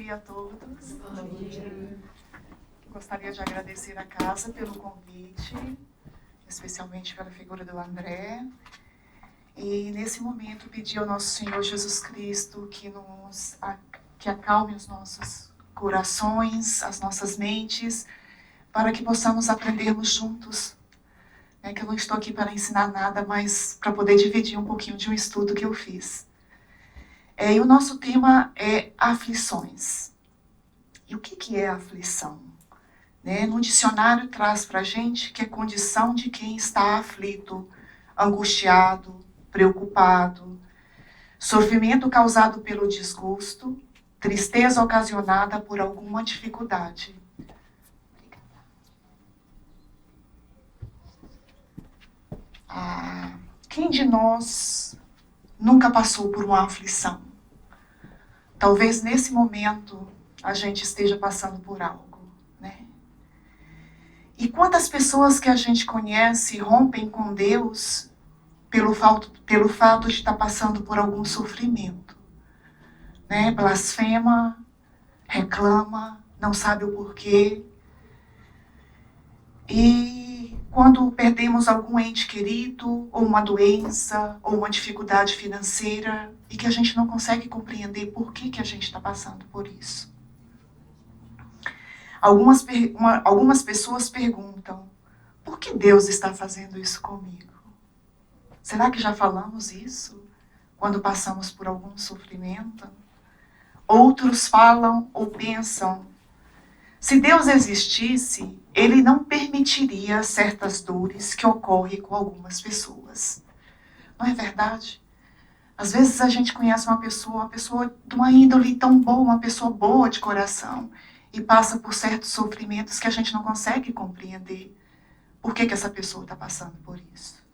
dia a todos. Bom dia. Gostaria de agradecer a casa pelo convite, especialmente pela figura do André. E nesse momento pedir ao nosso Senhor Jesus Cristo que acalme os nossos corações, as nossas mentes, para que possamos aprendermos juntos. Que eu não estou aqui para ensinar nada, mas para poder dividir um pouquinho de um estudo que eu fiz. E o nosso tema é aflições. E o que é aflição? No dicionário traz para a gente que é condição de quem está aflito, angustiado, preocupado, sofrimento causado pelo desgosto, tristeza ocasionada por alguma dificuldade. Quem de nós nunca passou por uma aflição? Talvez nesse momento a gente esteja passando por algo, né? E quantas pessoas que a gente conhece rompem com Deus pelo fato de estar passando por algum sofrimento, né? Blasfema, reclama, não sabe o porquê. E quando perdemos algum ente querido, ou uma doença, ou uma dificuldade financeira, e que a gente não consegue compreender por que a gente está passando por isso. Algumas pessoas perguntam, por que Deus está fazendo isso comigo? Será que já falamos isso quando passamos por algum sofrimento? Outros falam ou pensam, se Deus existisse, Ele não permitiria certas dores que ocorrem com algumas pessoas. Não é verdade? Às vezes a gente conhece uma pessoa de uma índole tão boa, uma pessoa boa de coração, e passa por certos sofrimentos que a gente não consegue compreender. Por que essa pessoa está passando por isso?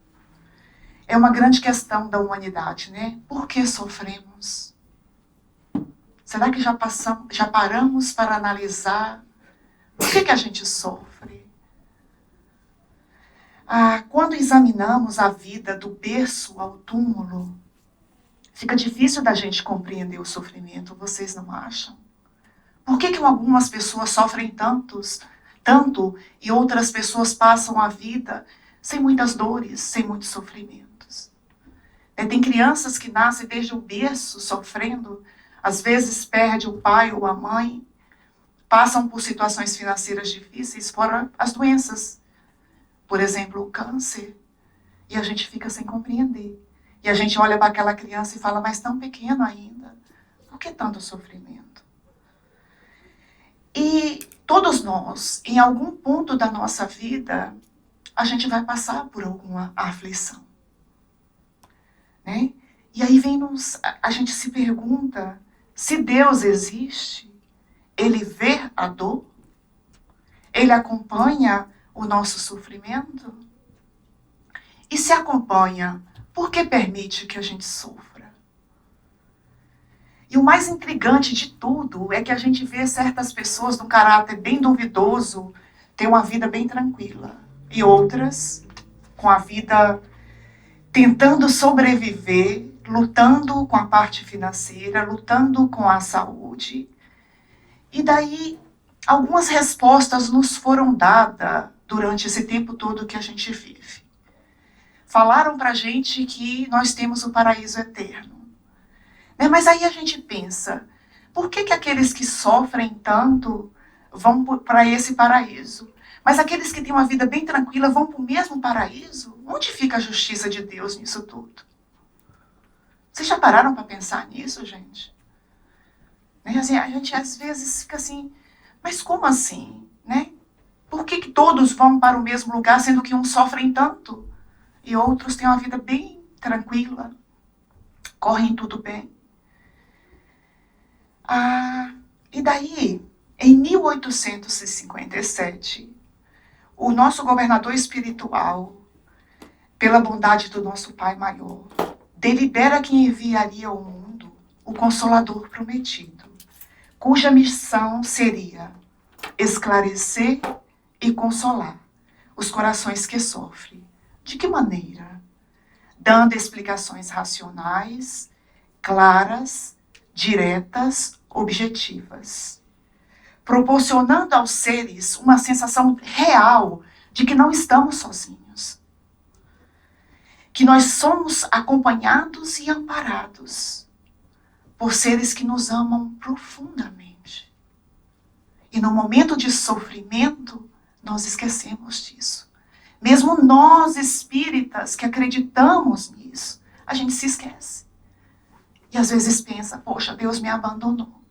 É uma grande questão da humanidade, né? Por que sofremos? Será que já paramos para analisar por que a gente sofre? Quando examinamos a vida do berço ao túmulo, fica difícil da gente compreender o sofrimento, vocês não acham? Por que algumas pessoas sofrem tanto e outras pessoas passam a vida sem muitas dores, sem muitos sofrimentos? Tem crianças que nascem desde o berço sofrendo, às vezes perde o pai ou a mãe, passam por situações financeiras difíceis, fora as doenças. Por exemplo, o câncer. E a gente fica sem compreender. E a gente olha para aquela criança e fala, mas tão pequeno ainda. Por que tanto sofrimento? E todos nós, em algum ponto da nossa vida, a gente vai passar por alguma aflição. Né? E aí a gente se pergunta, se Deus existe, Ele vê a dor? Ele acompanha o nosso sofrimento? E se acompanha, por que permite que a gente sofra? E o mais intrigante de tudo é que a gente vê certas pessoas de um caráter bem duvidoso ter uma vida bem tranquila. E outras com a vida tentando sobreviver, lutando com a parte financeira, lutando com a saúde. E daí, algumas respostas nos foram dadas durante esse tempo todo que a gente vive. Falaram pra gente que nós temos o paraíso eterno. Mas aí a gente pensa, por que aqueles que sofrem tanto vão para esse paraíso? Mas aqueles que têm uma vida bem tranquila vão para o mesmo paraíso? Onde fica a justiça de Deus nisso tudo? Vocês já pararam para pensar nisso, gente? Assim, a gente às vezes fica assim, mas como assim? Por que todos vão para o mesmo lugar, sendo que uns sofrem tanto e outros têm uma vida bem tranquila, correm tudo bem? E daí, em 1857, o nosso governador espiritual, pela bondade do nosso Pai Maior, delibera que enviaria ao mundo o Consolador prometido, cuja missão seria esclarecer e consolar os corações que sofrem. De que maneira? Dando explicações racionais, claras, diretas, objetivas, proporcionando aos seres uma sensação real de que não estamos sozinhos, que nós somos acompanhados e amparados por seres que nos amam profundamente. E no momento de sofrimento, nós esquecemos disso. Mesmo nós, espíritas, que acreditamos nisso, a gente se esquece. E às vezes pensa, poxa, Deus me abandonou.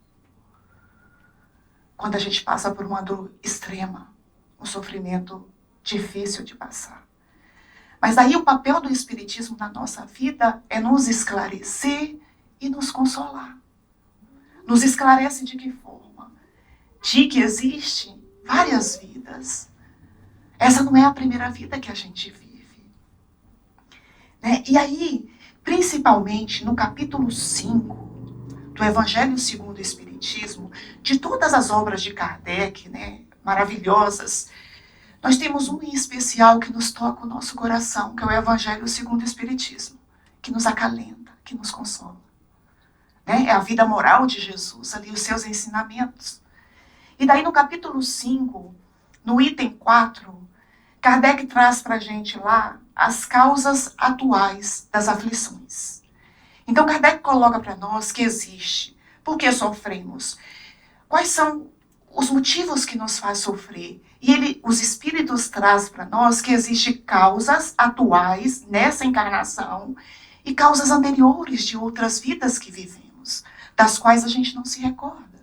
Quando a gente passa por uma dor extrema, um sofrimento difícil de passar. Mas aí o papel do Espiritismo na nossa vida é nos esclarecer e nos consolar. Nos esclarece de que forma? De que existem várias vidas. Essa não é a primeira vida que a gente vive. Né? E aí, principalmente no capítulo 5 do Evangelho segundo o Espiritismo, de todas as obras de Kardec, né, maravilhosas, nós temos um em especial que nos toca o nosso coração, que é o Evangelho segundo o Espiritismo, que nos acalenta, que nos consola. Né? É a vida moral de Jesus, ali os seus ensinamentos. E daí no capítulo 5, no item 4, Kardec traz para a gente lá as causas atuais das aflições. Então Kardec coloca para nós que existe. Por que sofremos? Quais são os motivos que nos faz sofrer? E os espíritos trazem para nós que existem causas atuais nessa encarnação e causas anteriores de outras vidas que vivemos, das quais a gente não se recorda.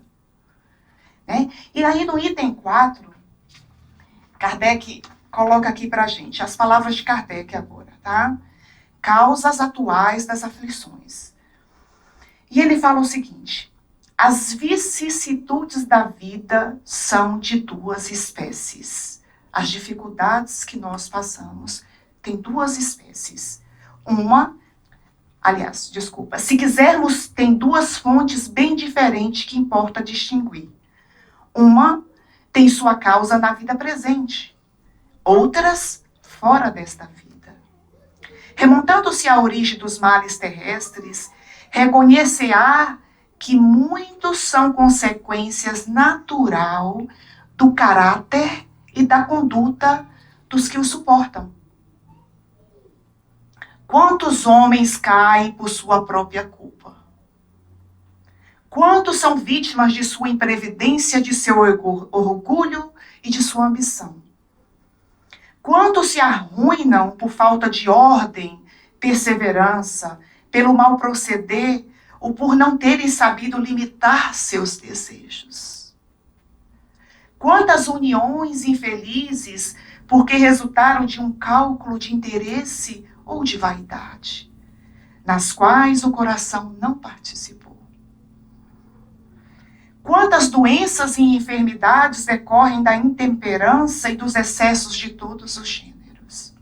Né? E aí no item 4, Kardec coloca aqui para a gente as palavras de Kardec agora, tá? Causas atuais das aflições. E ele fala o seguinte: as vicissitudes da vida são de duas espécies. As dificuldades que nós passamos têm duas espécies. Se quisermos, tem duas fontes bem diferentes que importa distinguir. Uma tem sua causa na vida presente, outras fora desta vida. Remontando-se à origem dos males terrestres, reconhecerá que muitos são consequências natural do caráter e da conduta dos que o suportam. Quantos homens caem por sua própria culpa? Quantos são vítimas de sua imprevidência, de seu orgulho e de sua ambição? Quantos se arruinam por falta de ordem, perseverança, pelo mal proceder ou por não terem sabido limitar seus desejos? Quantas uniões infelizes porque resultaram de um cálculo de interesse ou de vaidade, nas quais o coração não participou? Quantas doenças e enfermidades decorrem da intemperança e dos excessos de todos os gêneros?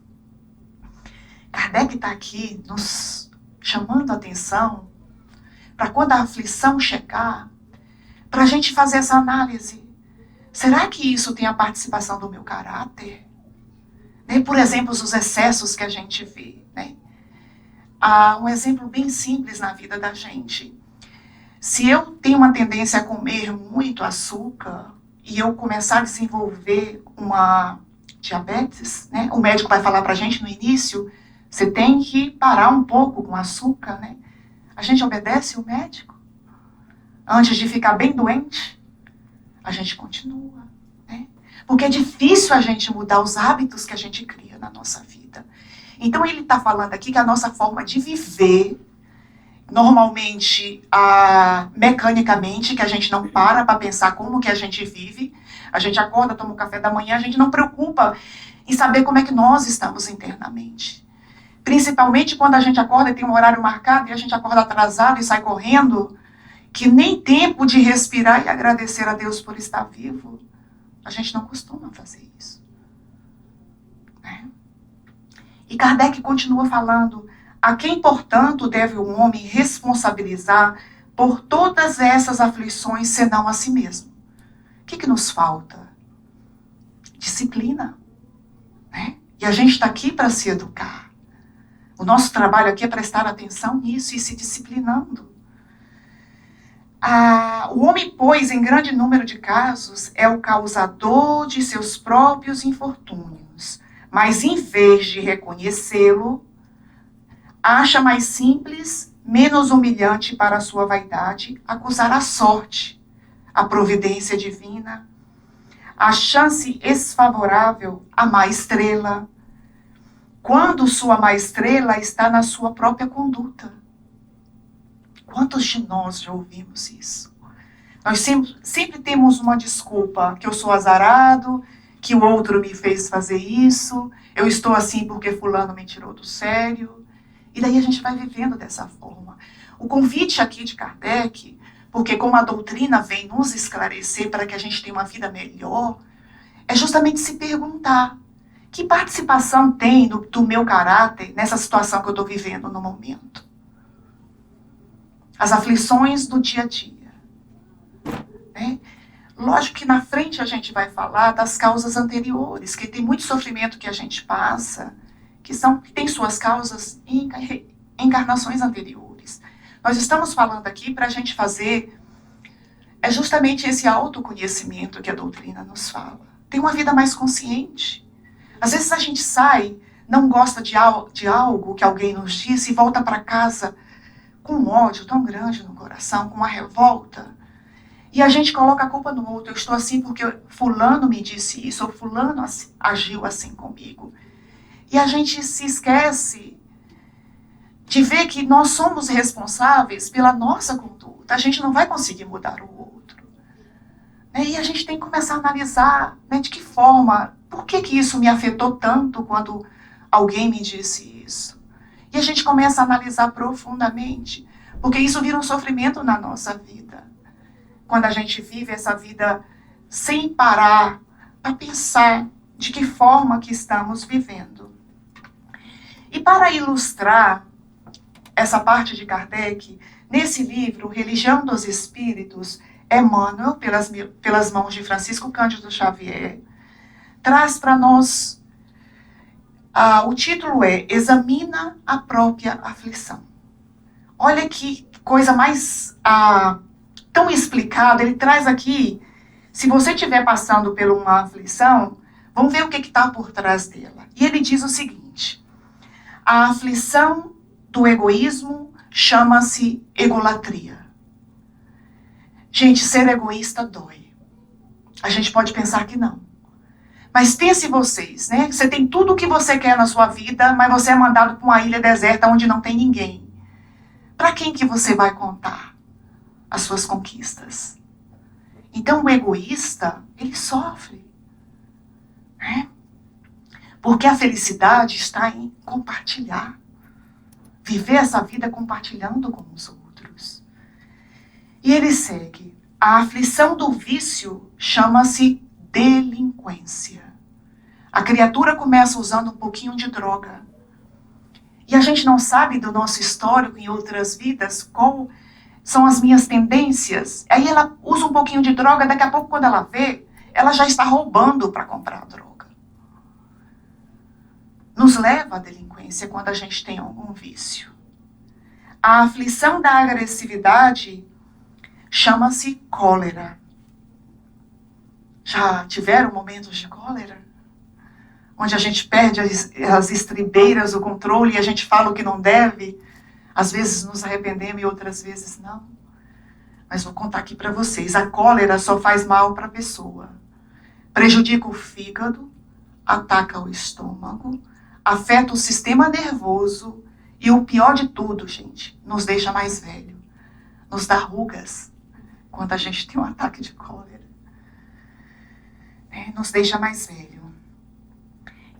Kardec está aqui nos chamando a atenção para quando a aflição chegar, para a gente fazer essa análise. Será que isso tem a participação do meu caráter? Né? Por exemplo, os excessos que a gente vê. Né? Há um exemplo bem simples na vida da gente. Se eu tenho uma tendência a comer muito açúcar e eu começar a desenvolver uma diabetes, né? O médico vai falar para a gente no início, você tem que parar um pouco com açúcar, né? A gente obedece o médico? Antes de ficar bem doente, a gente continua, né? Porque é difícil a gente mudar os hábitos que a gente cria na nossa vida. Então ele está falando aqui que a nossa forma de viver, normalmente, mecanicamente, que a gente não para pensar como que a gente vive, a gente acorda, toma o café da manhã, a gente não preocupa em saber como é que nós estamos internamente. Principalmente quando a gente acorda e tem um horário marcado e a gente acorda atrasado e sai correndo, que nem tempo de respirar e agradecer a Deus por estar vivo, a gente não costuma fazer isso. Né? E Kardec continua falando: a quem, portanto, deve o homem responsabilizar por todas essas aflições, senão a si mesmo? O que nos falta? Disciplina. Né? E a gente está aqui para se educar. O nosso trabalho aqui é prestar atenção nisso e se disciplinando. O homem, pois, em grande número de casos, é o causador de seus próprios infortúnios, mas em vez de reconhecê-lo, acha mais simples, menos humilhante para a sua vaidade, acusar a sorte, a providência divina, a chance desfavorável, a má estrela, quando sua má estrela está na sua própria conduta. Quantos de nós já ouvimos isso? Nós sempre temos uma desculpa, que eu sou azarado, que o outro me fez fazer isso, eu estou assim porque fulano me tirou do sério. E daí a gente vai vivendo dessa forma. O convite aqui de Kardec, porque como a doutrina vem nos esclarecer para que a gente tenha uma vida melhor, é justamente se perguntar, que participação tem do meu caráter nessa situação que eu estou vivendo no momento? As aflições do dia a dia. Né? Lógico que na frente a gente vai falar das causas anteriores, que tem muito sofrimento que a gente passa, que tem suas causas em encarnações anteriores. Nós estamos falando aqui para a gente fazer justamente esse autoconhecimento que a doutrina nos fala. Ter uma vida mais consciente. Às vezes a gente sai, não gosta de algo que alguém nos disse e volta para casa com um ódio tão grande no coração, com uma revolta. E a gente coloca a culpa no outro. Eu estou assim porque fulano me disse isso, ou fulano agiu assim comigo. E a gente se esquece de ver que nós somos responsáveis pela nossa conduta. A gente não vai conseguir mudar o outro. E a gente tem que começar a analisar, de que forma, por que isso me afetou tanto quando alguém me disse isso. E a gente começa a analisar profundamente, porque isso vira um sofrimento na nossa vida. Quando a gente vive essa vida sem parar para pensar de que forma que estamos vivendo. E para ilustrar essa parte de Kardec, nesse livro, Religião dos Espíritos, Emmanuel, pelas mãos de Francisco Cândido Xavier, traz para nós, o título é Examina a Própria Aflição. Olha que coisa mais tão explicada, ele traz aqui, se você estiver passando por uma aflição, vamos ver o que está por trás dela. E ele diz o seguinte: a aflição do egoísmo chama-se egolatria. Gente, ser egoísta dói. A gente pode pensar que não. Mas pense vocês, Você tem tudo o que você quer na sua vida, mas você é mandado para uma ilha deserta onde não tem ninguém. Para quem que você vai contar as suas conquistas? Então o egoísta, ele sofre. Porque a felicidade está em compartilhar. Viver essa vida compartilhando com os outros. E ele segue. A aflição do vício chama-se delinquência. A criatura começa usando um pouquinho de droga. E a gente não sabe do nosso histórico em outras vidas qual são as minhas tendências. Aí ela usa um pouquinho de droga, daqui a pouco quando ela vê, ela já está roubando para comprar a droga. Nos leva à delinquência quando a gente tem algum vício. A aflição da agressividade chama-se cólera. Já tiveram momentos de cólera? Onde a gente perde as estribeiras, o controle, e a gente fala o que não deve? Às vezes nos arrependemos e outras vezes não. Mas vou contar aqui para vocês. A cólera só faz mal para a pessoa. Prejudica o fígado, ataca o estômago, afeta o sistema nervoso e o pior de tudo, gente, nos deixa mais velho. Nos dá rugas quando a gente tem um ataque de cólera. Nos deixa mais velho.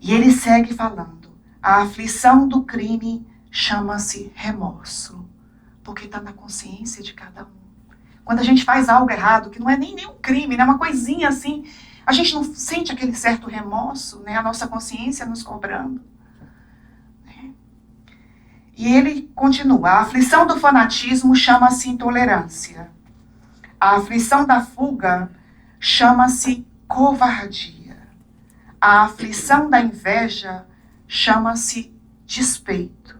E ele segue falando. A aflição do crime chama-se remorso. Porque está na consciência de cada um. Quando a gente faz algo errado, que não é nem um crime, uma coisinha assim, a gente não sente aquele certo remorso, a nossa consciência nos cobrando. E ele continua. A aflição do fanatismo chama-se intolerância. A aflição da fuga chama-se covardia. A aflição da inveja chama-se despeito.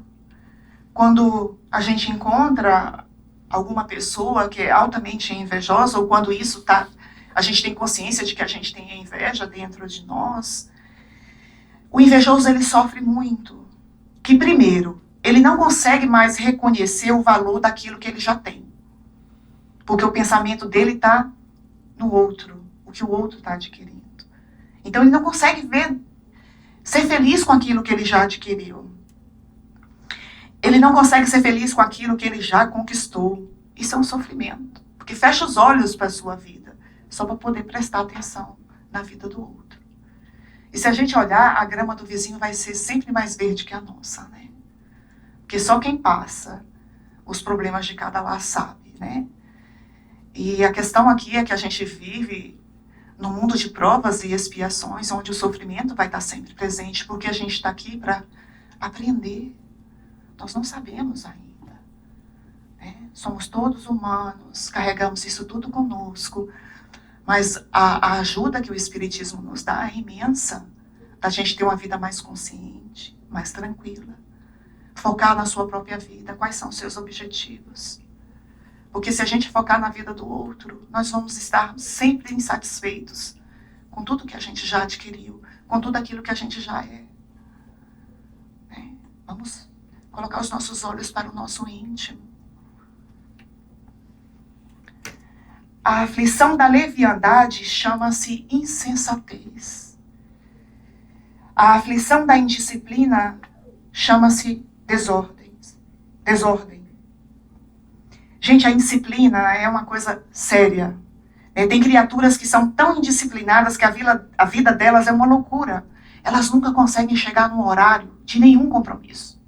Quando a gente encontra alguma pessoa que é altamente invejosa, ou quando isso tá, a gente tem consciência de que a gente tem inveja dentro de nós, o invejoso ele sofre muito. Que primeiro, ele não consegue mais reconhecer o valor daquilo que ele já tem. Porque o pensamento dele está no outro, o que o outro está adquirindo. Então ele não consegue ser feliz com aquilo que ele já adquiriu. Ele não consegue ser feliz com aquilo que ele já conquistou. Isso é um sofrimento. Porque fecha os olhos para a sua vida, só para poder prestar atenção na vida do outro. E se a gente olhar, a grama do vizinho vai ser sempre mais verde que a nossa, né? Porque só quem passa os problemas de cada lar sabe, né? E a questão aqui é que a gente vive num mundo de provas e expiações, onde o sofrimento vai estar sempre presente, porque a gente está aqui para aprender. Nós não sabemos ainda, né? Somos todos humanos, carregamos isso tudo conosco, mas a ajuda que o Espiritismo nos dá é imensa, da gente ter uma vida mais consciente, mais tranquila, focar na sua própria vida, quais são os seus objetivos. Porque se a gente focar na vida do outro, nós vamos estar sempre insatisfeitos com tudo que a gente já adquiriu, com tudo aquilo que a gente já é. Vamos colocar os nossos olhos para o nosso íntimo. A aflição da leviandade chama-se insensatez. A aflição da indisciplina chama-se desordem. Gente, a indisciplina é uma coisa séria. Tem criaturas que são tão indisciplinadas que a vida delas é uma loucura. Elas nunca conseguem chegar no horário de nenhum compromisso.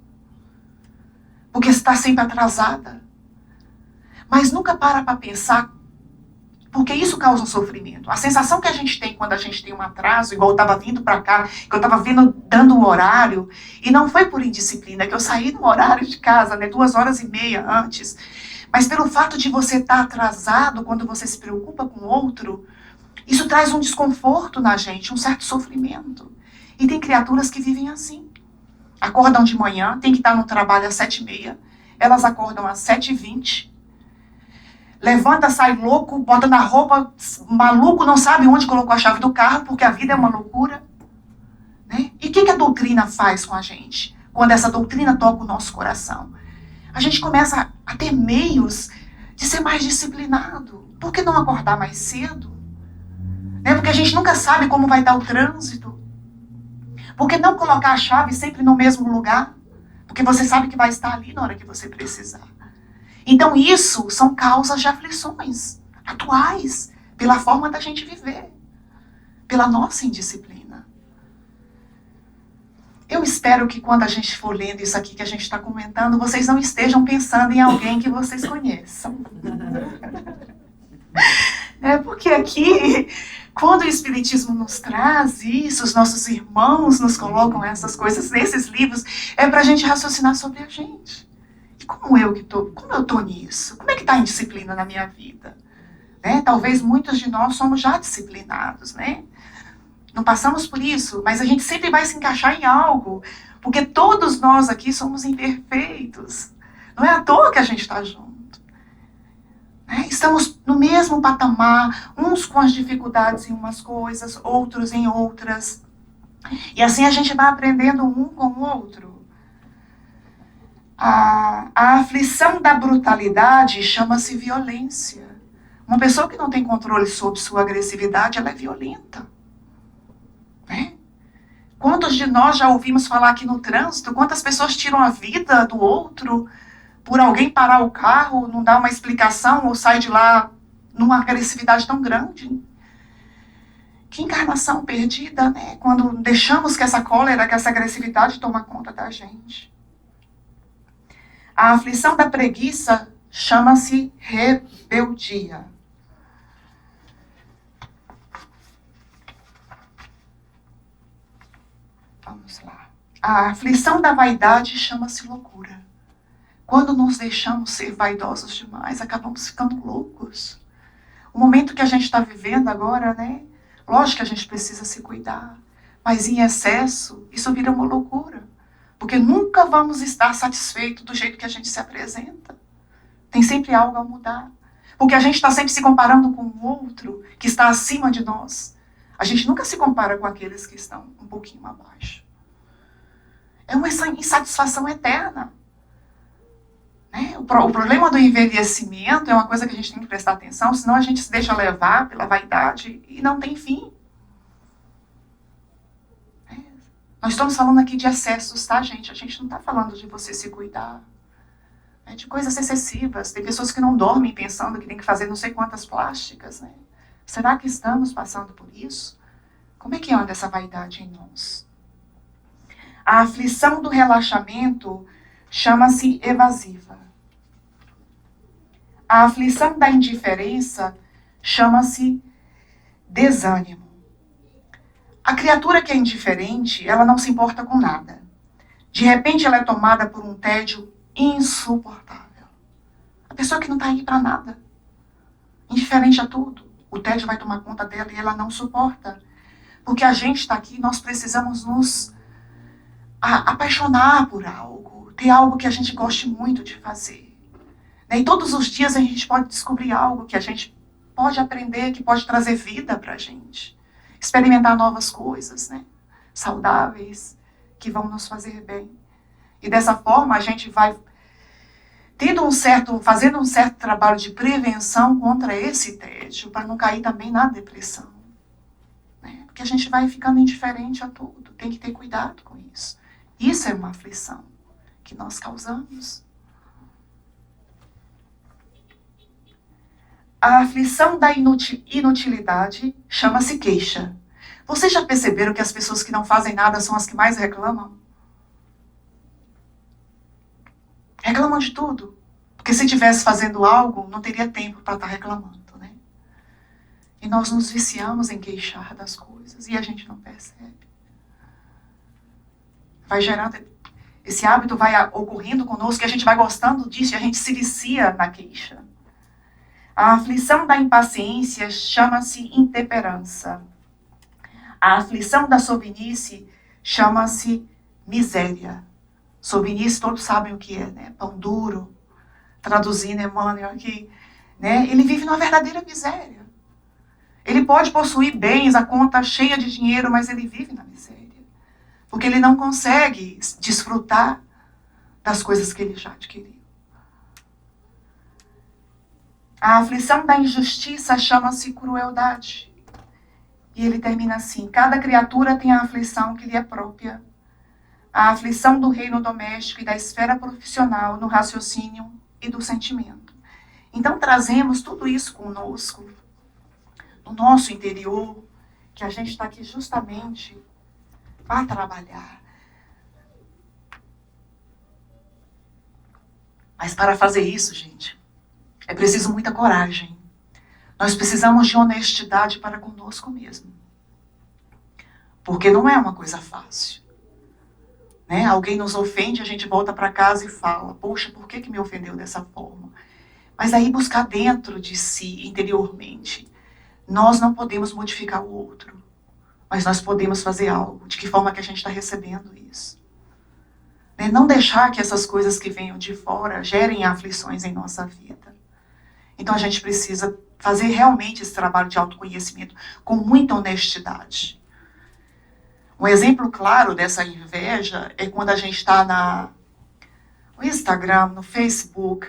Porque está sempre atrasada. Mas nunca para pensar, porque isso causa um sofrimento. A sensação que a gente tem quando a gente tem um atraso, igual eu estava vindo para cá, que eu estava dando o horário, e não foi por indisciplina, que eu saí no horário de casa, 2h30 antes, mas pelo fato de você estar atrasado, quando você se preocupa com o outro, isso traz um desconforto na gente, um certo sofrimento. E tem criaturas que vivem assim. Acordam de manhã, tem que estar no trabalho às 7h30, elas acordam às 7h20, levanta, sai louco, bota na roupa, maluco, não sabe onde colocou a chave do carro, porque a vida é uma loucura. Né? E o que a doutrina faz com a gente? Quando essa doutrina toca o nosso coração? A gente começa a ter meios de ser mais disciplinado. Por que não acordar mais cedo? Né? Porque a gente nunca sabe como vai estar o trânsito. Por que não colocar a chave sempre no mesmo lugar? Porque você sabe que vai estar ali na hora que você precisar. Então isso são causas de aflições atuais, pela forma da gente viver, pela nossa indisciplina. Eu espero que quando a gente for lendo isso aqui que a gente está comentando, vocês não estejam pensando em alguém que vocês conheçam. Porque aqui, quando o Espiritismo nos traz isso, os nossos irmãos nos colocam essas coisas nesses livros, é para a gente raciocinar sobre a gente. E como eu estou nisso? Como é que está a indisciplina na minha vida? Né? Talvez muitos de nós somos já disciplinados, né? Não passamos por isso, mas a gente sempre vai se encaixar em algo, porque todos nós aqui somos imperfeitos. Não é à toa que a gente está junto. Né? Estamos no mesmo patamar, uns com as dificuldades em umas coisas, outros em outras. E assim a gente vai aprendendo um com o outro. A aflição da brutalidade chama-se violência. Uma pessoa que não tem controle sobre sua agressividade, ela é violenta. Né? Quantos de nós já ouvimos falar aqui no trânsito, quantas pessoas tiram a vida do outro por alguém parar o carro, não dar uma explicação ou sai de lá numa agressividade tão grande? Que encarnação perdida, né? Quando deixamos que essa cólera, que essa agressividade toma conta da gente. A aflição da preguiça chama-se rebeldia. Vamos lá. A aflição da vaidade chama-se loucura. Quando nos deixamos ser vaidosos demais, acabamos ficando loucos. O momento que a gente está vivendo agora, né? Lógico que a gente precisa se cuidar. Mas em excesso, isso vira uma loucura. Porque nunca vamos estar satisfeitos do jeito que a gente se apresenta. Tem sempre algo a mudar. Porque a gente está sempre se comparando com o outro que está acima de nós. A gente nunca se compara com aqueles que estão um pouquinho abaixo. É uma insatisfação eterna. Né? O problema do envelhecimento é uma coisa que a gente tem que prestar atenção, senão a gente se deixa levar pela vaidade e não tem fim. Nós estamos falando aqui de excessos, tá, gente? A gente não está falando de você se cuidar. Né? De coisas excessivas. Tem pessoas que não dormem pensando que tem que fazer não sei quantas plásticas, né? Será que estamos passando por isso? Como é que anda essa vaidade em nós? A aflição do relaxamento chama-se evasiva. A aflição da indiferença chama-se desânimo. A criatura que é indiferente, ela não se importa com nada. De repente, ela é tomada por um tédio insuportável. A pessoa que não está aí para nada, indiferente a tudo, o tédio vai tomar conta dela e ela não suporta. Porque a gente está aqui, nós precisamos nos apaixonar por algo, ter algo que a gente goste muito de fazer. E todos os dias a gente pode descobrir algo que a gente pode aprender, que pode trazer vida para a gente. Experimentar novas coisas, né? Saudáveis, que vão nos fazer bem. E dessa forma a gente vai fazendo um certo trabalho de prevenção contra esse tédio, para não cair também na depressão. Né? Porque a gente vai ficando indiferente a tudo. Tem que ter cuidado com isso. Isso é uma aflição que nós causamos. A aflição da inutilidade chama-se queixa. Vocês já perceberam que as pessoas que não fazem nada são as que mais reclamam? Reclamam de tudo. Porque se estivesse fazendo algo, não teria tempo para estar reclamando, né? E nós nos viciamos em queixar das coisas e a gente não percebe. Vai gerando... Esse hábito vai ocorrendo conosco e a gente vai gostando disso e a gente se vicia na queixa. A aflição da impaciência chama-se intemperança. A aflição da sovinice chama-se miséria. Sovinice, todos sabem o que é, né? Pão duro. Traduzindo Emmanuel aqui. Né? Ele vive numa verdadeira miséria. Ele pode possuir bens, a conta cheia de dinheiro, mas ele vive na miséria. Porque ele não consegue desfrutar das coisas que ele já adquiriu. A aflição da injustiça chama-se crueldade. E ele termina assim: cada criatura tem a aflição que lhe é própria. A aflição do reino doméstico e da esfera profissional no raciocínio e do sentimento. Então trazemos tudo isso conosco, no nosso interior, que a gente está aqui justamente para trabalhar. Mas para fazer isso, gente, é preciso muita coragem. Nós precisamos de honestidade para conosco mesmo. Porque não é uma coisa fácil. Né? Alguém nos ofende, a gente volta para casa e fala: poxa, por que me ofendeu dessa forma? Mas aí buscar dentro de si, interiormente. Nós não podemos modificar o outro. Mas nós podemos fazer algo. De que forma que a gente está recebendo isso? Né? Não deixar que essas coisas que venham de fora gerem aflições em nossa vida. Então a gente precisa fazer realmente esse trabalho de autoconhecimento com muita honestidade. Um exemplo claro dessa inveja é quando a gente está no Instagram, no Facebook,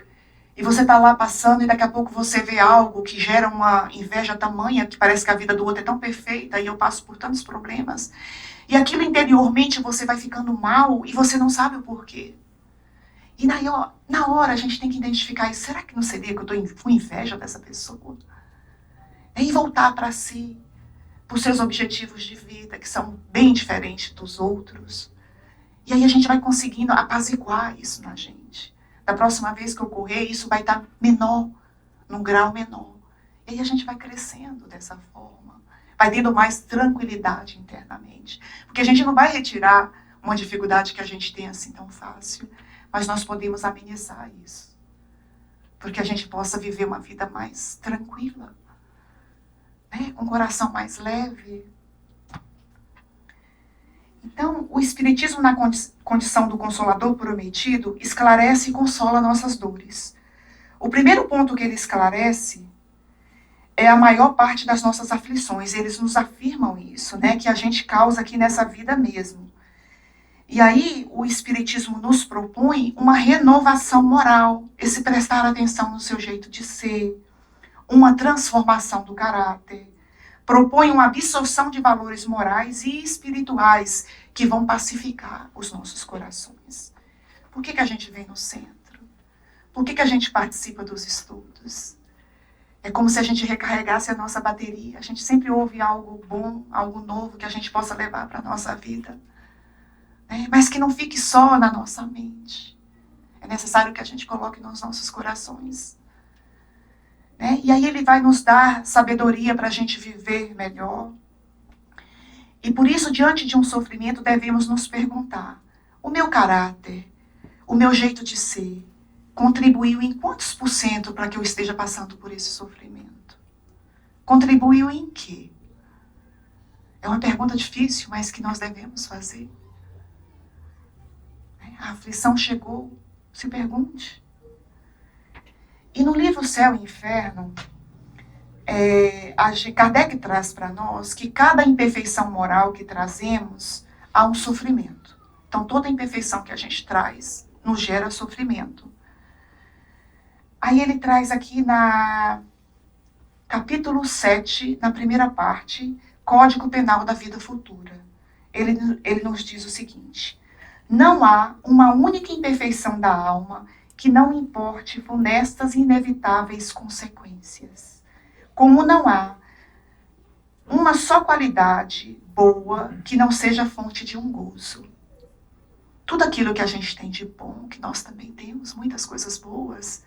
e você está lá passando e daqui a pouco você vê algo que gera uma inveja tamanha, que parece que a vida do outro é tão perfeita e eu passo por tantos problemas. E aquilo interiormente você vai ficando mal e você não sabe o porquê. E na hora a gente tem que identificar isso. Será que não seria que eu estou com inveja dessa pessoa? E voltar para si, para os seus objetivos de vida, que são bem diferentes dos outros. E aí a gente vai conseguindo apaziguar isso na gente. Da próxima vez que ocorrer, isso vai estar menor, num grau menor. E aí a gente vai crescendo dessa forma. Vai tendo mais tranquilidade internamente. Porque a gente não vai retirar uma dificuldade que a gente tem assim tão fácil. Mas nós podemos amenizar isso. Porque a gente possa viver uma vida mais tranquila. Né? Com o coração mais leve. Então, o Espiritismo, na condição do Consolador prometido, esclarece e consola nossas dores. O primeiro ponto que ele esclarece é a maior parte das nossas aflições. Eles nos afirmam isso, né? Que a gente causa aqui nessa vida mesmo. E aí o Espiritismo nos propõe uma renovação moral, esse prestar atenção no seu jeito de ser, uma transformação do caráter. Propõe uma absorção de valores morais e espirituais que vão pacificar os nossos corações. Por que a gente vem no centro? Por que a gente participa dos estudos? É como se a gente recarregasse a nossa bateria. A gente sempre ouve algo bom, algo novo que a gente possa levar para a nossa vida. Mas que não fique só na nossa mente. É necessário que a gente coloque nos nossos corações. E aí ele vai nos dar sabedoria para a gente viver melhor. E por isso, diante de um sofrimento, devemos nos perguntar: o meu caráter, o meu jeito de ser, contribuiu em quantos por cento para que eu esteja passando por esse sofrimento? Contribuiu em quê? É uma pergunta difícil, mas que nós devemos fazer. A aflição chegou, se pergunte. E no livro Céu e Inferno, Kardec traz para nós que cada imperfeição moral que trazemos há um sofrimento. Então toda imperfeição que a gente traz nos gera sofrimento. Aí ele traz aqui na capítulo 7, na primeira parte, Código Penal da Vida Futura. Ele nos diz o seguinte: não há uma única imperfeição da alma que não importe funestas e inevitáveis consequências. Como não há uma só qualidade boa que não seja fonte de um gozo. Tudo aquilo que a gente tem de bom, que nós também temos, muitas coisas boas,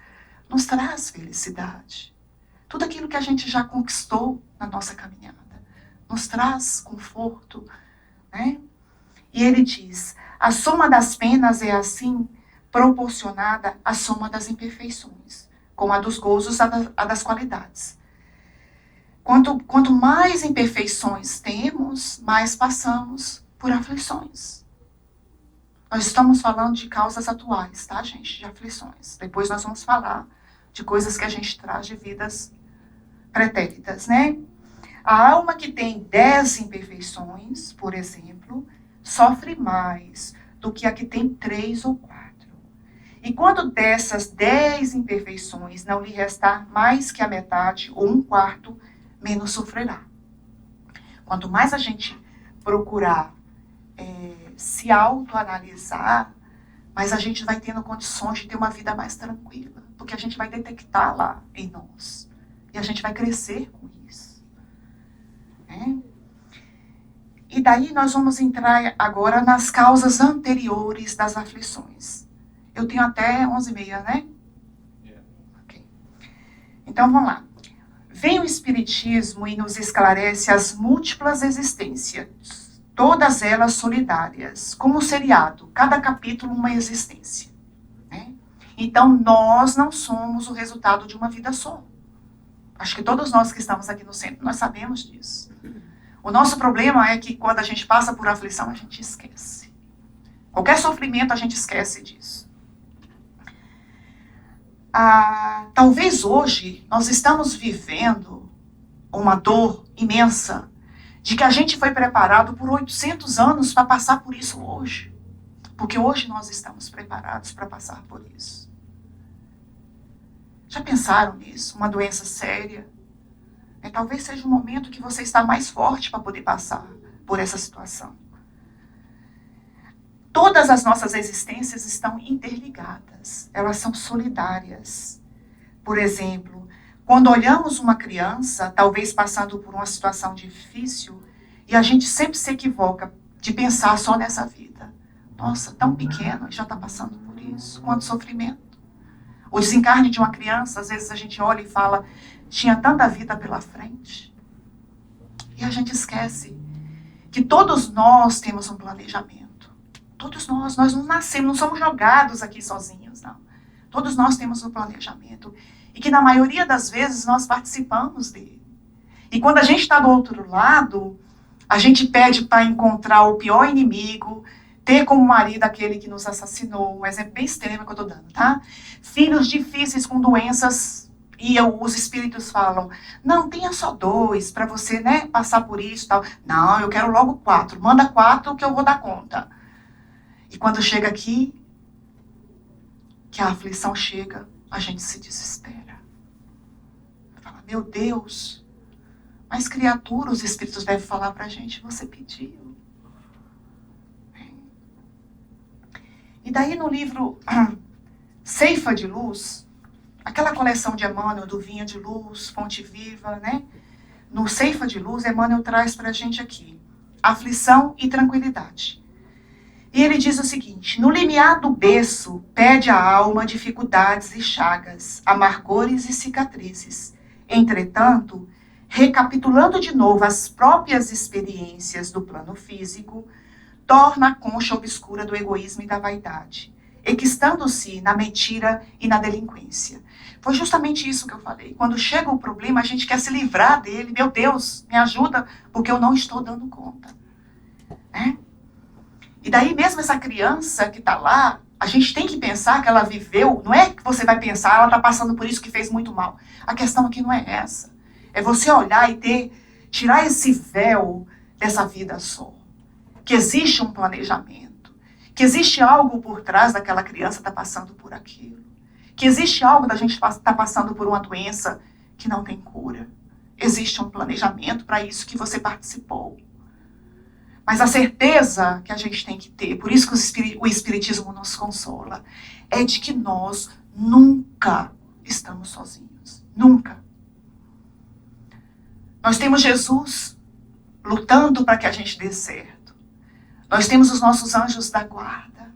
nos traz felicidade. Tudo aquilo que a gente já conquistou na nossa caminhada, nos traz conforto, né? E ele diz: a soma das penas é assim proporcionada à soma das imperfeições, como a dos gozos, a das qualidades. Quanto mais imperfeições temos, mais passamos por aflições. Nós estamos falando de causas atuais, tá, gente? De aflições. Depois nós vamos falar de coisas que a gente traz de vidas pretéritas, né? A alma que tem 10 imperfeições, por exemplo, sofre mais do que a que tem 3 ou 4. E quando dessas 10 imperfeições não lhe restar mais que a metade ou 1/4, menos sofrerá. Quanto mais a gente procurar se autoanalisar, mais a gente vai tendo condições de ter uma vida mais tranquila, porque a gente vai detectar lá em nós. E a gente vai crescer com isso. E daí nós vamos entrar agora nas causas anteriores das aflições. Eu tenho até 11h30, né? Ok. Então vamos lá. Vem o Espiritismo e nos esclarece as múltiplas existências, todas elas solidárias, como um seriado, cada capítulo uma existência. Então nós não somos o resultado de uma vida só. Acho que todos nós que estamos aqui no centro, nós sabemos disso. O nosso problema é que quando a gente passa por aflição, a gente esquece. Qualquer sofrimento, a gente esquece disso. Talvez hoje nós estamos vivendo uma dor imensa de que a gente foi preparado por 800 anos para passar por isso hoje. Porque hoje nós estamos preparados para passar por isso. Já pensaram nisso? Uma doença séria? Talvez seja o momento que você está mais forte para poder passar por essa situação. Todas as nossas existências estão interligadas. Elas são solidárias. Por exemplo, quando olhamos uma criança, talvez passando por uma situação difícil, e a gente sempre se equivoca de pensar só nessa vida. Nossa, tão pequeno, já está passando por isso. Quanto sofrimento. O desencarne de uma criança, às vezes a gente olha e fala, tinha tanta vida pela frente. E a gente esquece que todos nós temos um planejamento. Todos nós não nascemos, não somos jogados aqui sozinhos, não. Todos nós temos um planejamento. E que na maioria das vezes nós participamos dele. E quando a gente está do outro lado, a gente pede para encontrar o pior inimigo, ter como marido aquele que nos assassinou, um exemplo bem extremo que eu estou dando, tá? Filhos difíceis com doenças, e os espíritos falam, não, tenha só 2 para você, né, passar por isso e tal. Não, eu quero logo 4, manda 4 que eu vou dar conta. E quando chega aqui, que a aflição chega, a gente se desespera. Fala, meu Deus, mas criatura, os espíritos devem falar para a gente, você pediu. E daí no livro Ceifa de Luz, aquela coleção de Emmanuel do Vinha de Luz, Fonte Viva, né? No Ceifa de Luz, Emmanuel traz para a gente aqui aflição e tranquilidade. E ele diz o seguinte, no limiar do berço, pede a alma dificuldades e chagas, amargores e cicatrizes. Entretanto, recapitulando de novo as próprias experiências do plano físico, torna a concha obscura do egoísmo e da vaidade, equistando-se na mentira e na delinquência. Foi justamente isso que eu falei. Quando chega o problema, a gente quer se livrar dele. Meu Deus, me ajuda, porque eu não estou dando conta. Né? E daí mesmo essa criança que está lá, a gente tem que pensar que ela viveu, não é que você vai pensar, ela está passando por isso que fez muito mal. A questão aqui não é essa. É você olhar e tirar esse véu dessa vida só. Que existe um planejamento, que existe algo por trás daquela criança estar passando por aquilo, que existe algo da gente estar passando por uma doença que não tem cura. Existe um planejamento para isso que você participou. Mas a certeza que a gente tem que ter, por isso que o Espiritismo nos consola, é de que nós nunca estamos sozinhos. Nunca. Nós temos Jesus lutando para que a gente dê certo. Nós temos os nossos anjos da guarda.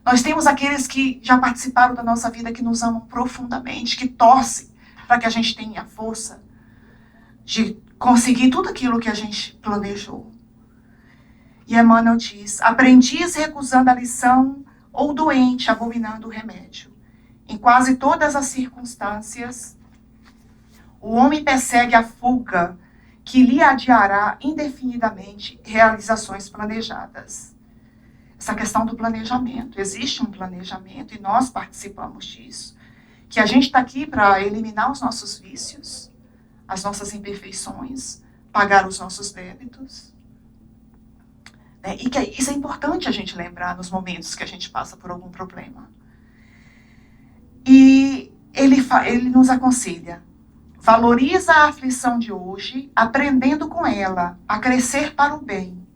Nós temos aqueles que já participaram da nossa vida, que nos amam profundamente, que torcem para que a gente tenha a força de conseguir tudo aquilo que a gente planejou. E Emmanuel diz, aprendiz recusando a lição ou doente abominando o remédio. Em quase todas as circunstâncias, o homem persegue a fuga que lhe adiará indefinidamente realizações planejadas. Essa questão do planejamento. Existe um planejamento e nós participamos disso. Que a gente está aqui para eliminar os nossos vícios, as nossas imperfeições, pagar os nossos débitos. E que isso é importante a gente lembrar nos momentos que a gente passa por algum problema. E ele nos aconselha, valoriza a aflição de hoje, aprendendo com ela a crescer para o bem,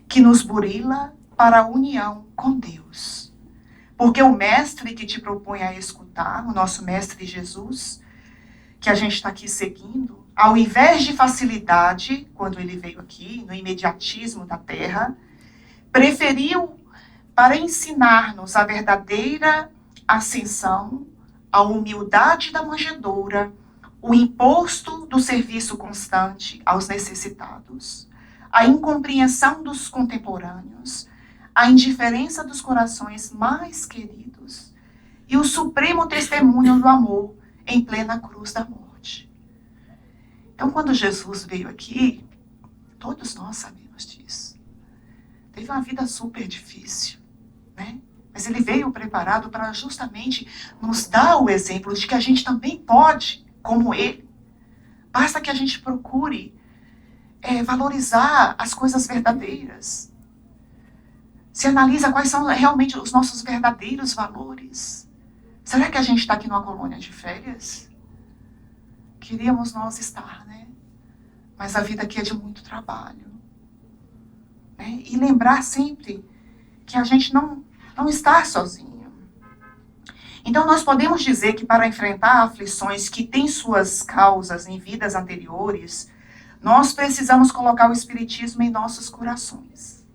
que nos burila para a união com Deus. Porque o mestre que te propõe a escutar, o nosso mestre Jesus, que a gente está aqui seguindo, ao invés de facilidade, quando ele veio aqui, no imediatismo da terra, preferiu para ensinar-nos a verdadeira ascensão, a humildade da manjedoura, o imposto do serviço constante aos necessitados, a incompreensão dos contemporâneos, a indiferença dos corações mais queridos e o supremo testemunho do amor em plena cruz da morte. Então, quando Jesus veio aqui, todos nós sabemos disso. Teve uma vida super difícil, né? Mas ele veio preparado para justamente nos dar o exemplo de que a gente também pode, como ele. Basta que a gente procure valorizar as coisas verdadeiras. Se analisa quais são realmente os nossos verdadeiros valores. Será que a gente está aqui numa colônia de férias? Queríamos nós estar, né? Mas a vida aqui é de muito trabalho. Né? E lembrar sempre que a gente não está sozinho. Então nós podemos dizer que para enfrentar aflições que têm suas causas em vidas anteriores, nós precisamos colocar o Espiritismo em nossos corações.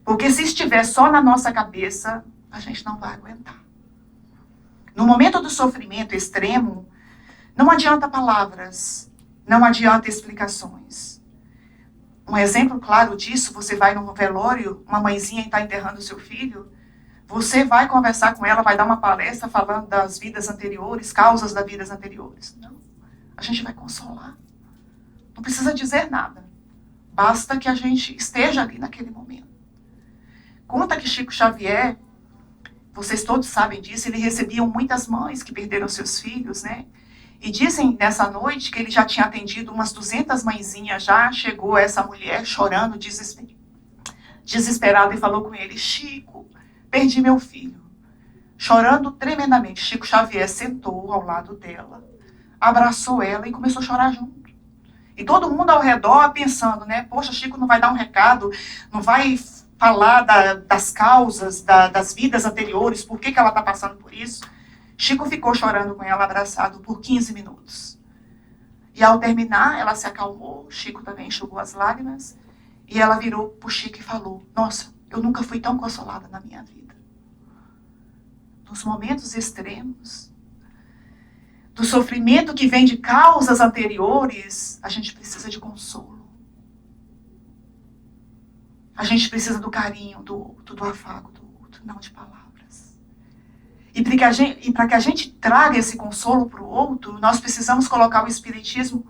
Porque se estiver só na nossa cabeça, a gente não vai aguentar. No momento do sofrimento extremo, não adianta palavras, não adianta explicações. Um exemplo claro disso, você vai num velório, uma mãezinha está enterrando o seu filho, você vai conversar com ela, vai dar uma palestra falando das vidas anteriores, causas das vidas anteriores. Não, a gente vai consolar. Não precisa dizer nada. Basta que a gente esteja ali naquele momento. Conta que Chico Xavier, vocês todos sabem disso, ele recebia muitas mães que perderam seus filhos, né? E dizem nessa noite que ele já tinha atendido umas 200 mãezinhas já, chegou essa mulher chorando, desesperada, e falou com ele: Chico, perdi meu filho. Chorando tremendamente, Chico Xavier sentou ao lado dela, abraçou ela e começou a chorar junto. E todo mundo ao redor pensando, né? Poxa, Chico não vai dar um recado, não vai falar das causas, das vidas anteriores, por que ela está passando por isso. Chico ficou chorando com ela, abraçado, por 15 minutos. E ao terminar, ela se acalmou, Chico também enxugou as lágrimas, e ela virou para o Chico e falou: nossa, eu nunca fui tão consolada na minha vida. Nos momentos extremos, do sofrimento que vem de causas anteriores, a gente precisa de consolo. A gente precisa do carinho do outro, do afago do outro, não de palavras. E para que a gente traga esse consolo para o outro, nós precisamos colocar o Espiritismo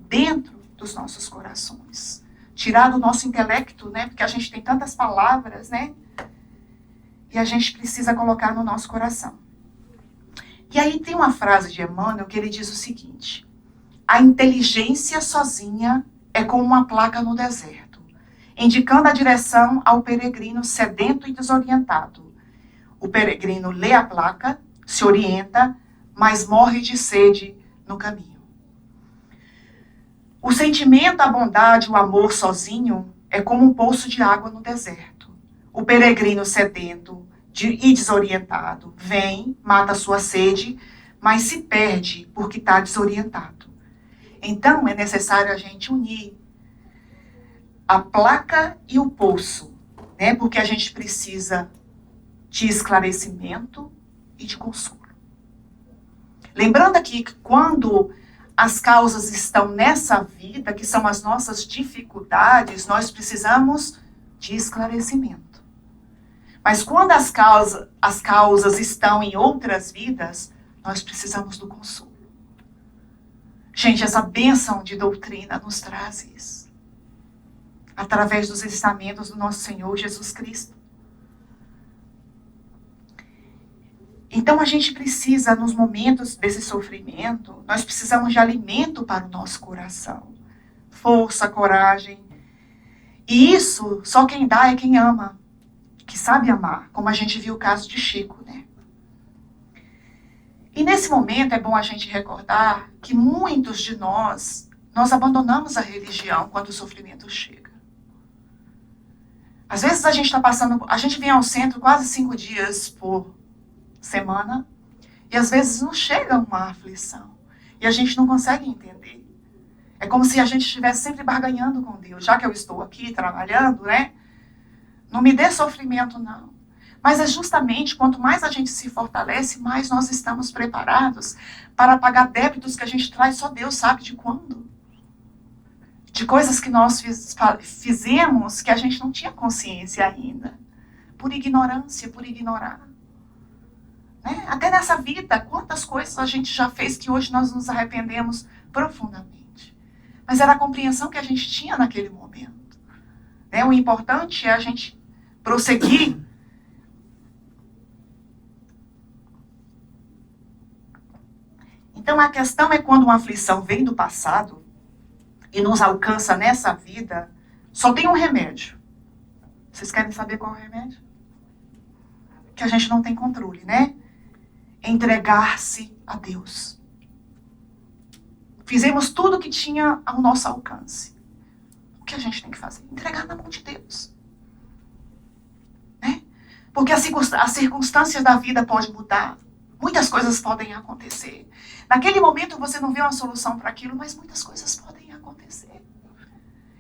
dentro dos nossos corações. Tirar do nosso intelecto, né? Porque a gente tem tantas palavras, né? E a gente precisa colocar no nosso coração. E aí tem uma frase de Emmanuel que ele diz o seguinte: a inteligência sozinha é como uma placa no deserto, indicando a direção ao peregrino sedento e desorientado. O peregrino lê a placa, se orienta, mas morre de sede no caminho. O sentimento, a bondade, o amor sozinho é como um poço de água no deserto. O peregrino sedento e desorientado vem, mata a sua sede, mas se perde porque está desorientado. Então é necessário a gente unir a placa e o poço, né? Porque a gente precisa de esclarecimento e de consolo. Lembrando aqui que quando as causas estão nessa vida, que são as nossas dificuldades, nós precisamos de esclarecimento. Mas quando as causas estão em outras vidas, nós precisamos do consolo. Gente, essa bênção de doutrina nos traz isso. Através dos ensinamentos do nosso Senhor Jesus Cristo. Então a gente precisa, nos momentos desse sofrimento, nós precisamos de alimento para o nosso coração. Força, coragem. E isso, só quem dá é quem ama. Que sabe amar, como a gente viu o caso de Chico, né? E nesse momento é bom a gente recordar que muitos de nós abandonamos a religião quando o sofrimento chega. Às vezes a gente vem ao centro quase 5 dias por semana, e às vezes não chega uma aflição, e a gente não consegue entender. É como se a gente estivesse sempre barganhando com Deus. Já que eu estou aqui trabalhando, né? Não me dê sofrimento, não. Mas é justamente quanto mais a gente se fortalece, mais nós estamos preparados para pagar débitos que a gente traz, só Deus sabe de quando. De coisas que nós fizemos que a gente não tinha consciência ainda. Por ignorância, por ignorar. Né? Até nessa vida, quantas coisas a gente já fez que hoje nós nos arrependemos profundamente. Mas era a compreensão que a gente tinha naquele momento. Né? O importante é a gente prosseguir. Então a questão é quando uma aflição vem do passado e nos alcança nessa vida, só tem um remédio. Vocês querem saber qual é o remédio? Que a gente não tem controle, né? Entregar-se a Deus. Fizemos tudo o que tinha ao nosso alcance. O que a gente tem que fazer? Entregar na mão de Deus. Né? Porque as circunstâncias da vida podem mudar. Muitas coisas podem acontecer. Naquele momento você não vê uma solução para aquilo, mas muitas coisas podem acontecer.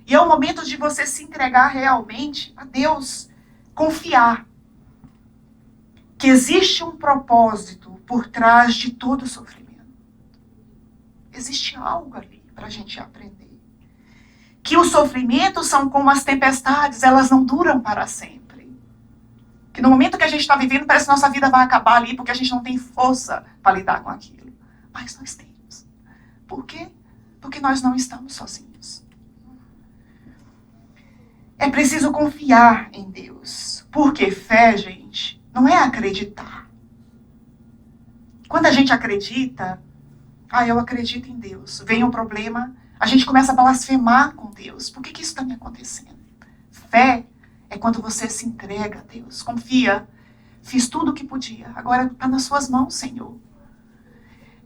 E é o momento de você se entregar realmente a Deus. Confiar que existe um propósito por trás de todo o sofrimento. Existe algo ali para a gente aprender. Que os sofrimentos são como as tempestades, elas não duram para sempre. Que no momento que a gente está vivendo, parece que nossa vida vai acabar ali, porque a gente não tem força para lidar com aquilo. Mas nós temos. Por quê? Porque nós não estamos sozinhos. É preciso confiar em Deus. Porque fé, gente, não é acreditar. Quando a gente acredita, eu acredito em Deus. Vem um problema, a gente começa a blasfemar com Deus. Por que isso está me acontecendo? Fé é quando você se entrega a Deus. Confia. Fiz tudo o que podia. Agora está nas suas mãos, Senhor.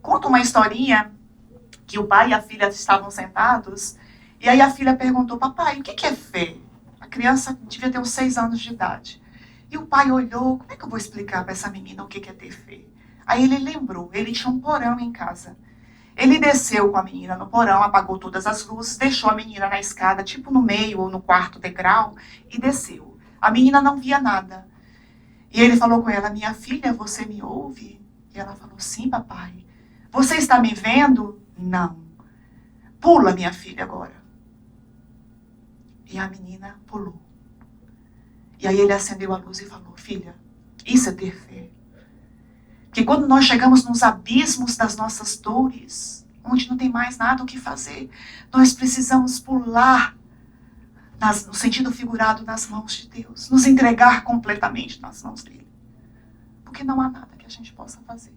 Conta uma historinha que o pai e a filha estavam sentados. E aí a filha perguntou, papai, o que é fé? A criança devia ter uns 6 anos de idade. E o pai olhou, como é que eu vou explicar para essa menina o que é ter fé? Aí ele lembrou, ele tinha um porão em casa. Ele desceu com a menina no porão, apagou todas as luzes, deixou a menina na escada, tipo no meio ou no quarto degrau, e desceu. A menina não via nada. E ele falou com ela, minha filha, você me ouve? E ela falou, sim, papai. Você está me vendo? Não. Pula, minha filha, agora. E a menina pulou. E aí ele acendeu a luz e falou, filha, isso é ter fé. Porque quando nós chegamos nos abismos das nossas dores, onde não tem mais nada o que fazer, nós precisamos pular, no sentido figurado, nas mãos de Deus. Nos entregar completamente nas mãos dele. Porque não há nada que a gente possa fazer.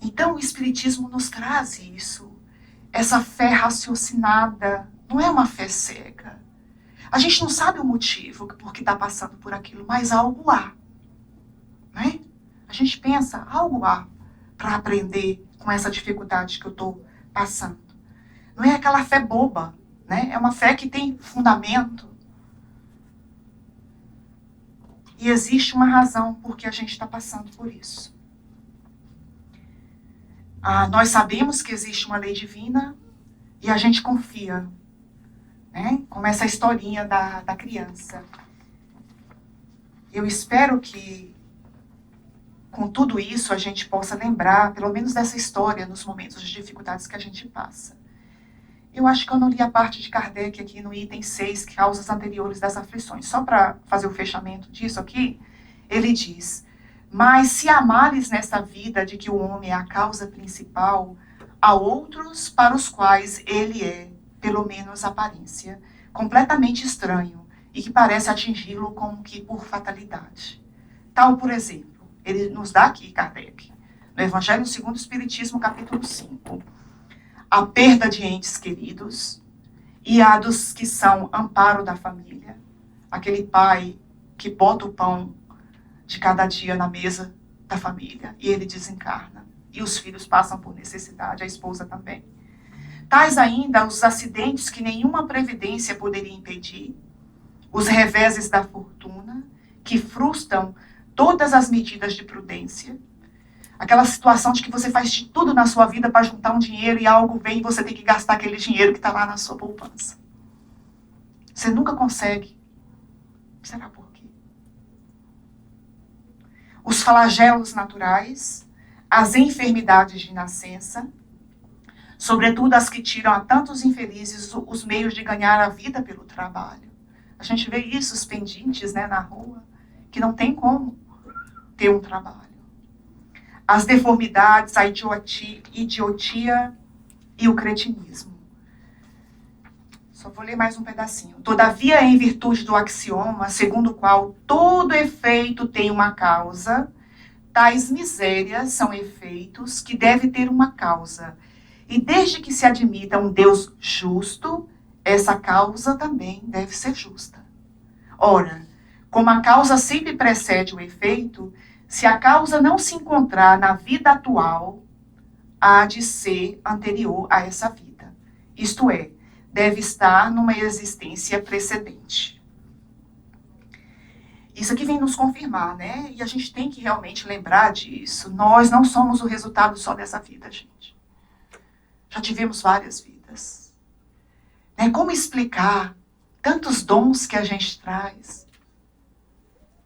Então o Espiritismo nos traz isso. Essa fé raciocinada. Não é uma fé cega. A gente não sabe o motivo por que está passando por aquilo, mas algo há. Né? A gente pensa, algo há para aprender com essa dificuldade que eu estou passando. Não é aquela fé boba, né? É uma fé que tem fundamento. E existe uma razão por que a gente está passando por isso. Nós sabemos que existe uma lei divina e a gente confia. Né? Como essa historinha da criança. Eu espero que, com tudo isso, a gente possa lembrar, pelo menos dessa história, nos momentos de dificuldades que a gente passa. Eu acho que eu não li a parte de Kardec aqui no item 6, causas anteriores das aflições. Só para fazer o fechamento disso aqui, ele diz, mas se há males nesta vida de que o homem é a causa principal, há outros para os quais ele é, pelo menos aparência, completamente estranho e que parece atingi-lo como que por fatalidade. Tal, por exemplo, ele nos dá aqui, Kardec, no Evangelho segundo o Espiritismo, capítulo 5, a perda de entes queridos e a dos que são amparo da família, aquele pai que bota o pão de cada dia na mesa da família e ele desencarna, e os filhos passam por necessidade, a esposa também. Tais ainda os acidentes que nenhuma previdência poderia impedir, os reveses da fortuna, que frustram todas as medidas de prudência, aquela situação de que você faz de tudo na sua vida para juntar um dinheiro e algo vem e você tem que gastar aquele dinheiro que está lá na sua poupança. Você nunca consegue. Será por quê? Os flagelos naturais, as enfermidades de nascença, sobretudo as que tiram a tantos infelizes os meios de ganhar a vida pelo trabalho. A gente vê isso, os pendentes, né, na rua, que não tem como ter um trabalho. As deformidades, a idiotia e o cretinismo. Só vou ler mais um pedacinho. Todavia, em virtude do axioma, segundo o qual todo efeito tem uma causa, tais misérias são efeitos que devem ter uma causa. E desde que se admita um Deus justo, essa causa também deve ser justa. Ora, como a causa sempre precede o efeito, se a causa não se encontrar na vida atual, há de ser anterior a essa vida. Isto é, deve estar numa existência precedente. Isso aqui vem nos confirmar, né? E a gente tem que realmente lembrar disso. Nós não somos o resultado só dessa vida, gente. Já tivemos várias vidas. Né? Como explicar tantos dons que a gente traz?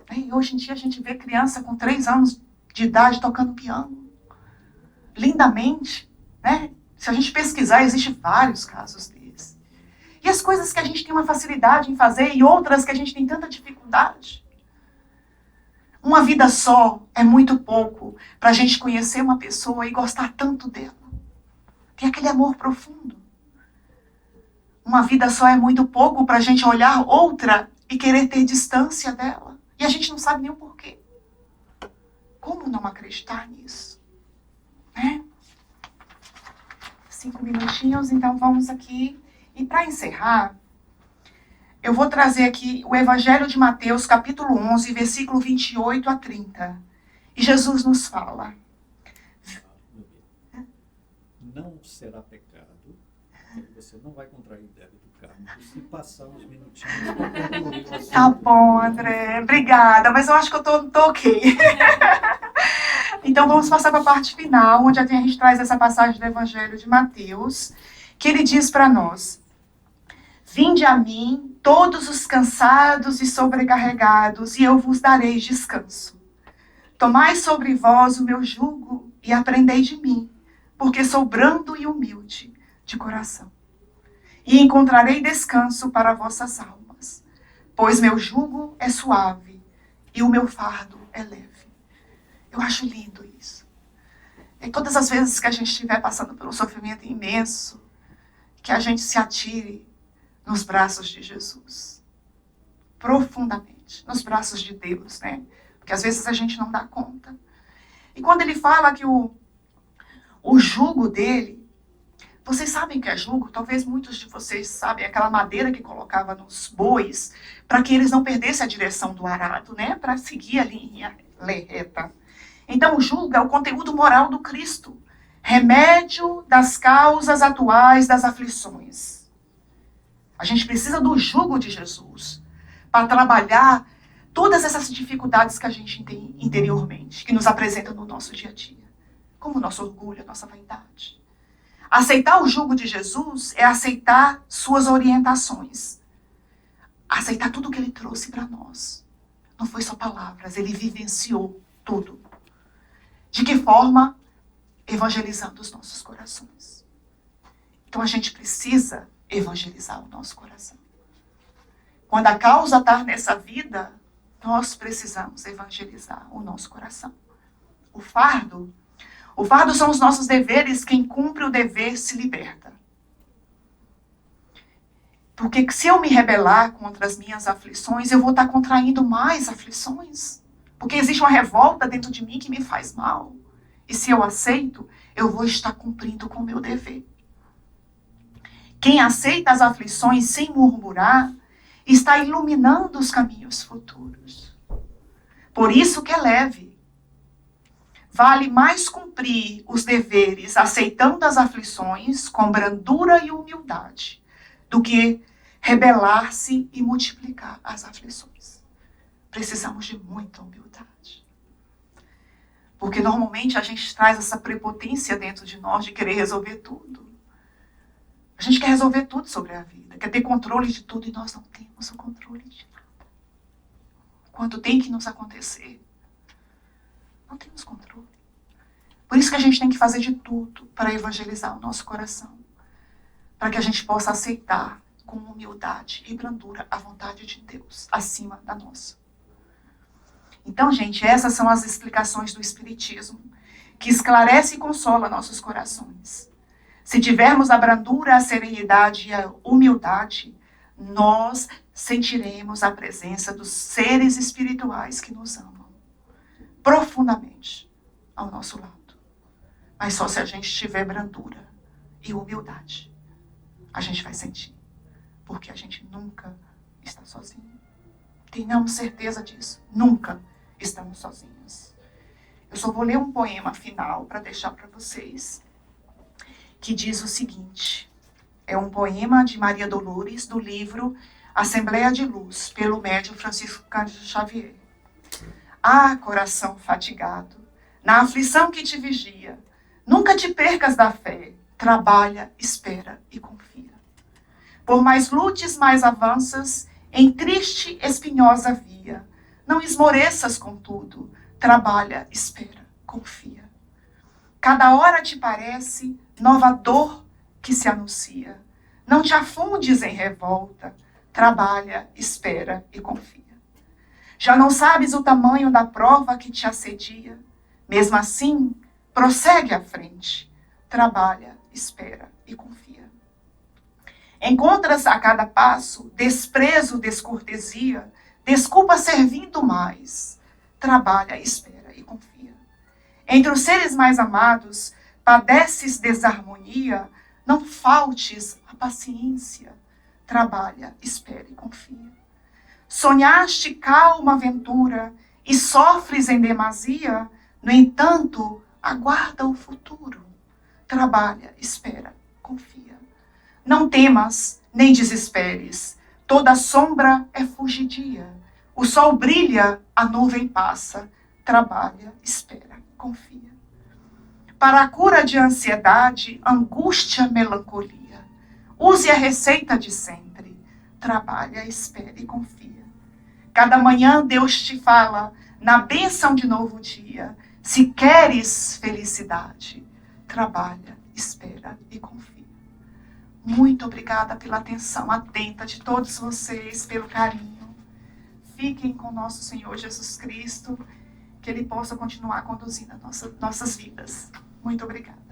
E hoje em dia a gente vê criança com 3 anos de idade tocando piano. Lindamente. Né? Se a gente pesquisar, existem vários casos desses. E as coisas que a gente tem uma facilidade em fazer e outras que a gente tem tanta dificuldade. Uma vida só é muito pouco para a gente conhecer uma pessoa e gostar tanto dela. Tem aquele amor profundo. Uma vida só é muito pouco para a gente olhar outra e querer ter distância dela. E a gente não sabe nem o porquê. Como não acreditar nisso? Né? 5 minutinhos, então vamos aqui. E para encerrar, eu vou trazer aqui o Evangelho de Mateus, capítulo 11, versículo 28 a 30. E Jesus nos fala. Não será pecado, você não vai contrair débito kármico se passar uns minutinhos para concluir o assunto. Tá bom, André. Obrigada, mas eu acho que eu tô ok. Então vamos passar para a parte final, onde a gente traz essa passagem do Evangelho de Mateus, que ele diz para nós: vinde a mim, todos os cansados e sobrecarregados, e eu vos darei descanso. Tomai sobre vós o meu jugo e aprendei de mim, porque sou brando e humilde de coração. E encontrarei descanso para vossas almas, pois meu jugo é suave e o meu fardo é leve. Eu acho lindo isso. E todas as vezes que a gente estiver passando por um sofrimento imenso, que a gente se atire nos braços de Jesus. Profundamente. Nos braços de Deus, né? Porque às vezes a gente não dá conta. E quando ele fala que o jugo dele, vocês sabem o que é jugo? Talvez muitos de vocês sabem, aquela madeira que colocava nos bois, para que eles não perdessem a direção do arado, né? Para seguir a linha reta. Então o jugo é o conteúdo moral do Cristo. Remédio das causas atuais das aflições. A gente precisa do jugo de Jesus para trabalhar todas essas dificuldades que a gente tem interiormente, que nos apresentam no nosso dia a dia. Como o nosso orgulho, a nossa vaidade. Aceitar o jugo de Jesus é aceitar suas orientações. Aceitar tudo que ele trouxe para nós. Não foi só palavras, ele vivenciou tudo. De que forma? Evangelizando os nossos corações. Então a gente precisa evangelizar o nosso coração. Quando a causa está nessa vida, nós precisamos evangelizar o nosso coração. O fardo são os nossos deveres. Quem cumpre o dever se liberta. Porque se eu me rebelar contra as minhas aflições, eu vou estar contraindo mais aflições. Porque existe uma revolta dentro de mim que me faz mal. E se eu aceito, eu vou estar cumprindo com o meu dever. Quem aceita as aflições sem murmurar, está iluminando os caminhos futuros. Por isso que é leve. Vale mais cumprir os deveres aceitando as aflições com brandura e humildade, do que rebelar-se e multiplicar as aflições. Precisamos de muita humildade. Porque normalmente a gente traz essa prepotência dentro de nós de querer resolver tudo. A gente quer resolver tudo sobre a vida, quer ter controle de tudo e nós não temos o controle de nada. Quando tem que nos acontecer, não temos controle. Por isso que a gente tem que fazer de tudo para evangelizar o nosso coração. Para que a gente possa aceitar com humildade e brandura a vontade de Deus acima da nossa. Então, gente, essas são as explicações do Espiritismo, que esclarece e consola nossos corações. Se tivermos a brandura, a serenidade e a humildade, nós sentiremos a presença dos seres espirituais que nos amam profundamente ao nosso lado. Mas só se a gente tiver brandura e humildade, a gente vai sentir. Porque a gente nunca está sozinho. Tenhamos certeza disso. Nunca estamos sozinhos. Eu só vou ler um poema final para deixar para vocês, que diz o seguinte. É um poema de Maria Dolores, do livro Assembleia de Luz, pelo médium Francisco Cândido Xavier. Ah, coração fatigado, na aflição que te vigia, nunca te percas da fé, trabalha, espera e confia. Por mais lutes, mais avanças, em triste, espinhosa via, não esmoreças, contudo, trabalha, espera, confia. Cada hora te parece nova dor que se anuncia. Não te afundes em revolta, trabalha, espera e confia. Já não sabes o tamanho da prova que te assedia? Mesmo assim, prossegue à frente, trabalha, espera e confia. Encontras a cada passo desprezo, descortesia, desculpa servindo mais. Trabalha, espera e confia. Entre os seres mais amados, padeces desarmonia, não faltes a paciência. Trabalha, espera e confia. Sonhaste calma aventura e sofres em demasia, no entanto, aguarda o futuro. Trabalha, espera, confia. Não temas, nem desesperes. Toda sombra é fugidia. O sol brilha, a nuvem passa. Trabalha, espera, confia. Para a cura de ansiedade, angústia, melancolia. Use a receita de sempre. Trabalha, espera e confia. Cada manhã Deus te fala, na bênção de novo dia. Se queres felicidade, trabalha, espera e confia. Muito obrigada pela atenção atenta de todos vocês, pelo carinho. Fiquem com nosso Senhor Jesus Cristo, que Ele possa continuar conduzindo as nossas vidas. Muito obrigada.